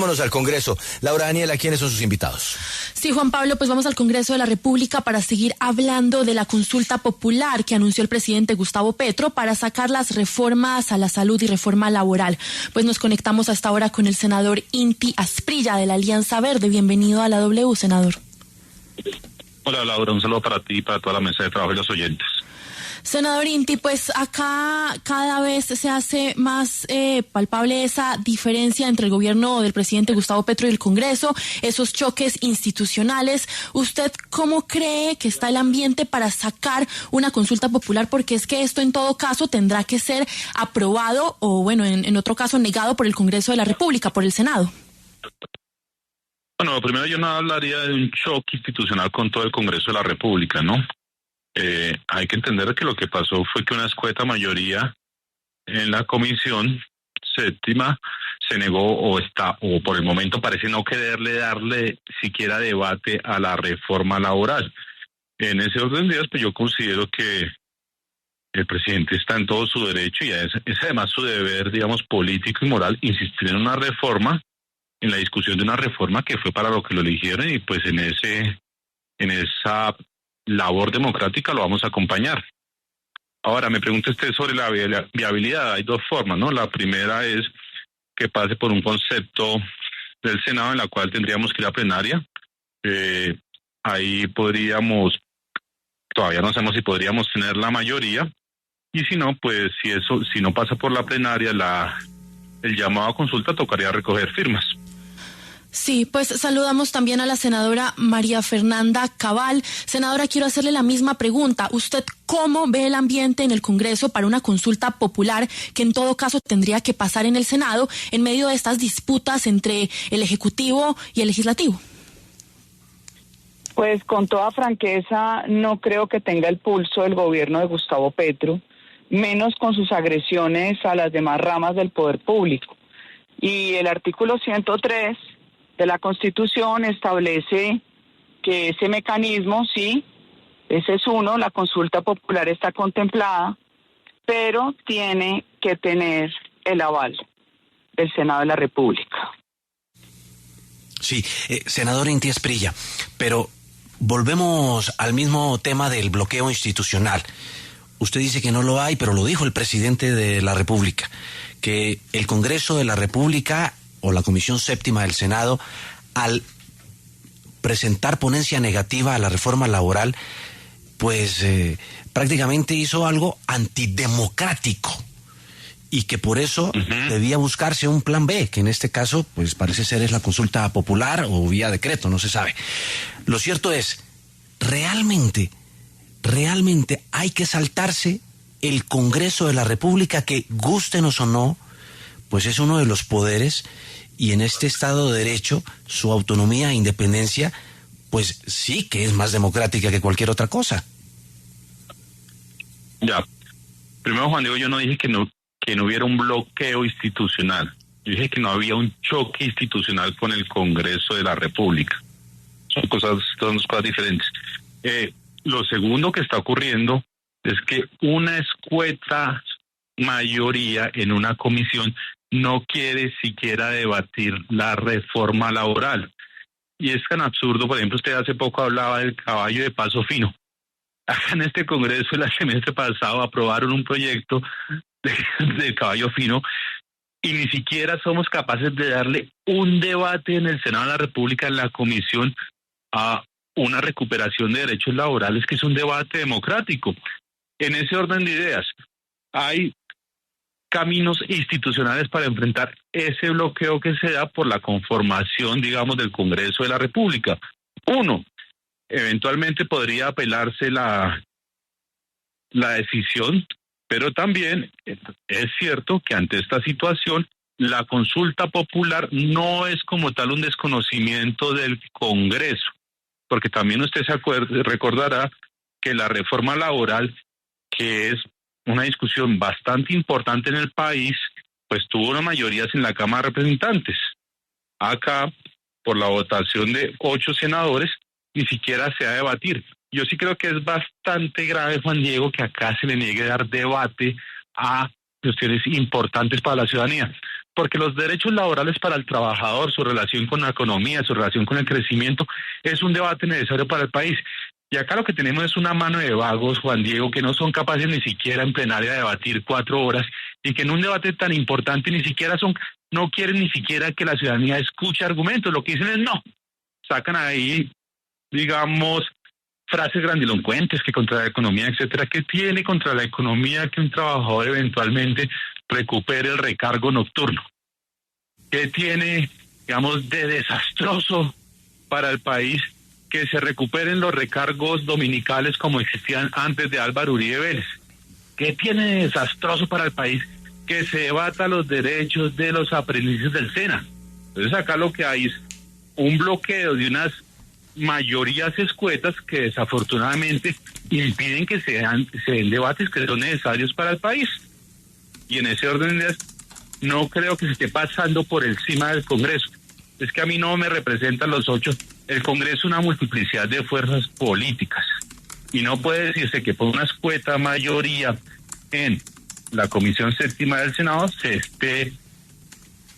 Vámonos al Congreso. Laura Daniela, ¿quiénes son sus invitados? Sí, Juan Pablo, pues vamos al Congreso de la República para seguir hablando de la consulta popular que anunció el presidente Gustavo Petro para sacar las reformas a la salud y reforma laboral. Pues nos conectamos hasta ahora con el senador Inti Asprilla de la Alianza Verde. Bienvenido a la W, senador. Hola, Laura, un saludo para ti y para toda la mesa de trabajo y los oyentes. Senador Inti, pues acá cada vez se hace más palpable esa diferencia entre el gobierno del presidente Gustavo Petro y el Congreso, esos choques institucionales. ¿Usted cómo cree que está el ambiente para sacar una consulta popular? Porque es que esto en todo caso tendrá que ser aprobado o, bueno, en otro caso negado por el Congreso de la República, por el Senado. Bueno, primero yo no hablaría de un choque institucional con todo el Congreso de la República, ¿no? Hay que entender que lo que pasó fue que una escueta mayoría en la comisión séptima se negó o por el momento parece no quererle darle siquiera debate a la reforma laboral. En ese orden de ideas, pues yo considero que el presidente está en todo su derecho y es además su deber, digamos, político y moral insistir en una reforma, en la discusión de una reforma que fue para lo que lo eligieron y pues en esa labor democrática lo vamos a acompañar. Ahora, me pregunta usted sobre la viabilidad. Hay dos formas, ¿no? La primera es que pase por un concepto del Senado en la cual tendríamos que ir a plenaria. Ahí todavía no sabemos si podríamos tener la mayoría. Y si no, pues si no pasa por la plenaria, el llamado a consulta tocaría recoger firmas. Sí, pues saludamos también a la senadora María Fernanda Cabal. Senadora, quiero hacerle la misma pregunta. ¿Usted cómo ve el ambiente en el Congreso para una consulta popular que en todo caso tendría que pasar en el Senado en medio de estas disputas entre el Ejecutivo y el Legislativo? Pues con toda franqueza no creo que tenga el pulso del gobierno de Gustavo Petro, menos con sus agresiones a las demás ramas del poder público. Y el artículo 103 de la Constitución establece que ese mecanismo, sí, ese es uno, la consulta popular está contemplada, pero tiene que tener el aval del Senado de la República. Sí, senador Inti Asprilla, pero volvemos al mismo tema del bloqueo institucional. Usted dice que no lo hay, pero lo dijo el presidente de la República, que el Congreso de la República o la Comisión Séptima del Senado, al presentar ponencia negativa a la reforma laboral, pues prácticamente hizo algo antidemocrático y que por eso debía buscarse un plan B, que en este caso pues parece ser es la consulta popular o vía decreto, no se sabe. Lo cierto es, realmente hay que saltarse el Congreso de la República, que gústenos o no, pues es uno de los poderes y en este Estado de Derecho su autonomía e independencia pues sí que es más democrática que cualquier otra cosa. Ya, primero Juan Diego, yo no dije que no hubiera un bloqueo institucional, yo dije que no había un choque institucional con el Congreso de la República. Son dos cosas diferentes. Lo segundo que está ocurriendo es que una escueta mayoría en una comisión no quiere siquiera debatir la reforma laboral. Y es tan absurdo, por ejemplo, usted hace poco hablaba del caballo de paso fino. Acá en este Congreso el semestre pasado aprobaron un proyecto del caballo fino y ni siquiera somos capaces de darle un debate en el Senado de la República, en la comisión, a una recuperación de derechos laborales, que es un debate democrático. En ese orden de ideas, hay caminos institucionales para enfrentar ese bloqueo que se da por la conformación, digamos, del Congreso de la República. Uno, eventualmente podría apelarse la decisión, pero también es cierto que ante esta situación la consulta popular no es como tal un desconocimiento del Congreso, porque también usted recordará que la reforma laboral, que es una discusión bastante importante en el país, pues tuvo una mayoría en la Cámara de Representantes. Acá, por la votación de 8 senadores, ni siquiera se va a debatir. Yo sí creo que es bastante grave, Juan Diego, que acá se le niegue dar debate a cuestiones importantes para la ciudadanía. porque los derechos laborales para el trabajador, su relación con la economía, su relación con el crecimiento, es un debate necesario para el país. Y acá lo que tenemos es una mano de vagos, Juan Diego, que no son capaces ni siquiera en plenaria de debatir 4 horas y que en un debate tan importante no quieren ni siquiera que la ciudadanía escuche argumentos. Lo que dicen es no. Sacan ahí, digamos, frases grandilocuentes que contra la economía, etcétera. ¿Qué tiene contra la economía que un trabajador eventualmente recupere el recargo nocturno? ¿Qué tiene, digamos, de desastroso para el país que se recuperen los recargos dominicales como existían antes de Álvaro Uribe Vélez? ¿Qué tiene de desastroso para el país que se debata los derechos de los aprendices del SENA? Entonces acá lo que hay es un bloqueo de unas mayorías escuetas que desafortunadamente impiden que se den debates que son necesarios para el país. Y en ese orden de ideas no creo que se esté pasando por encima del Congreso. Es que a mí no me representan los 8. El Congreso es una multiplicidad de fuerzas políticas y no puede decirse que por una escueta mayoría en la Comisión Séptima del Senado se esté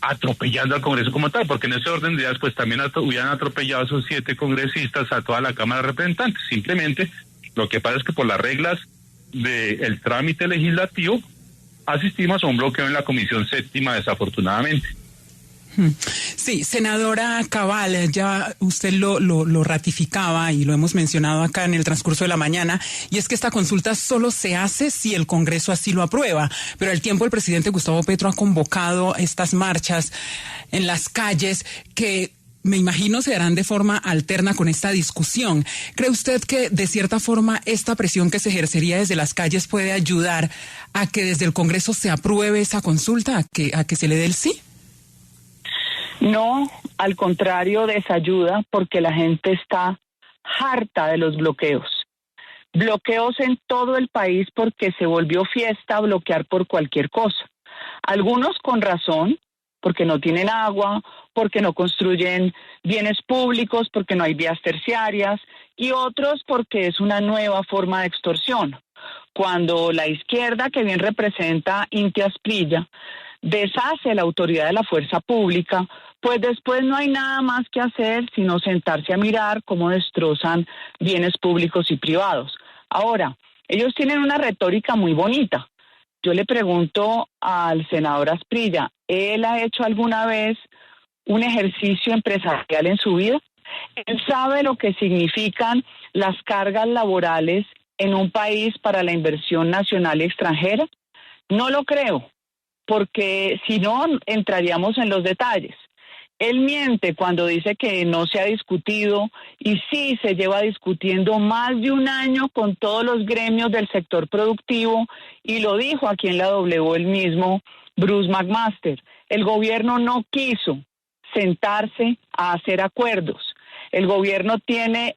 atropellando al Congreso como tal, porque en ese orden de ideas pues también hubieran atropellado a esos 7 congresistas, a toda la Cámara de Representantes. Simplemente lo que pasa es que por las reglas del trámite legislativo asistimos a un bloqueo en la Comisión Séptima, desafortunadamente. Sí, senadora Cabal, ya usted lo ratificaba y lo hemos mencionado acá en el transcurso de la mañana, y es que esta consulta solo se hace si el Congreso así lo aprueba, pero al tiempo el presidente Gustavo Petro ha convocado estas marchas en las calles que me imagino se harán de forma alterna con esta discusión. ¿Cree usted que de cierta forma esta presión que se ejercería desde las calles puede ayudar a que desde el Congreso se apruebe esa consulta, a que se le dé el sí? No, al contrario, desayuda porque la gente está harta de los bloqueos. Bloqueos en todo el país porque se volvió fiesta bloquear por cualquier cosa. Algunos con razón, porque no tienen agua, porque no construyen bienes públicos, porque no hay vías terciarias, y otros porque es una nueva forma de extorsión. Cuando la izquierda, que bien representa Inti Asprilla, deshace la autoridad de la fuerza pública, pues después no hay nada más que hacer sino sentarse a mirar cómo destrozan bienes públicos y privados. Ahora, ellos tienen una retórica muy bonita. Yo le pregunto al senador Asprilla, ¿él ha hecho alguna vez un ejercicio empresarial en su vida? ¿Él sabe lo que significan las cargas laborales en un país para la inversión nacional y extranjera? No lo creo, porque si no entraríamos en los detalles. Él miente cuando dice que no se ha discutido, y sí se lleva discutiendo más de un año con todos los gremios del sector productivo, y lo dijo aquí en la W el mismo Bruce McMaster. El gobierno no quiso sentarse a hacer acuerdos. El gobierno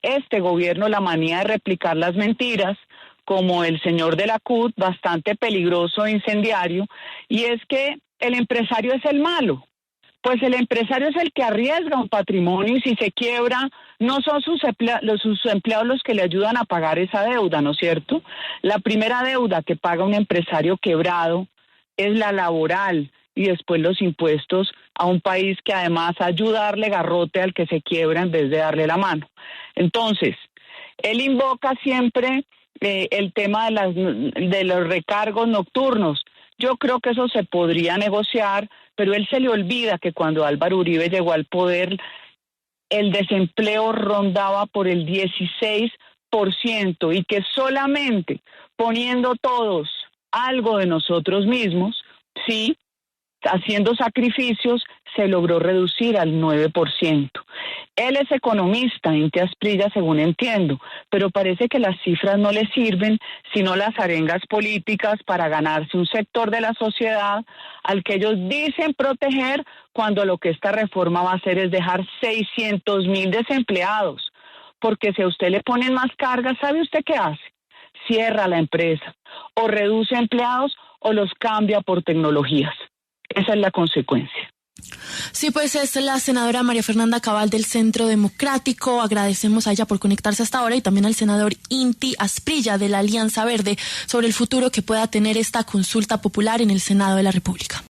este gobierno, la manía de replicar las mentiras, como el señor de la CUT, bastante peligroso e incendiario, y es que el empresario es el malo. Pues el empresario es el que arriesga un patrimonio, y si se quiebra, no son sus empleados los que le ayudan a pagar esa deuda, ¿no es cierto? La primera deuda que paga un empresario quebrado es la laboral, y después los impuestos a un país que además ayuda a darle garrote al que se quiebra en vez de darle la mano. Entonces, él invoca siempre el tema de los recargos nocturnos. Yo creo que eso se podría negociar, pero él se le olvida que cuando Álvaro Uribe llegó al poder, el desempleo rondaba por el 16% y que solamente poniendo todos algo de nosotros mismos, sí, haciendo sacrificios, se logró reducir al 9%. Él es economista, Inti Asprilla, según entiendo, pero parece que las cifras no le sirven, sino las arengas políticas para ganarse un sector de la sociedad al que ellos dicen proteger, cuando lo que esta reforma va a hacer es dejar 600,000 desempleados. Porque si a usted le ponen más cargas, ¿sabe usted qué hace? Cierra la empresa, o reduce empleados, o los cambia por tecnologías. Esa es la consecuencia. Sí, pues es la senadora María Fernanda Cabal del Centro Democrático. Agradecemos a ella por conectarse hasta ahora, y también al senador Inti Asprilla de la Alianza Verde sobre el futuro que pueda tener esta consulta popular en el Senado de la República.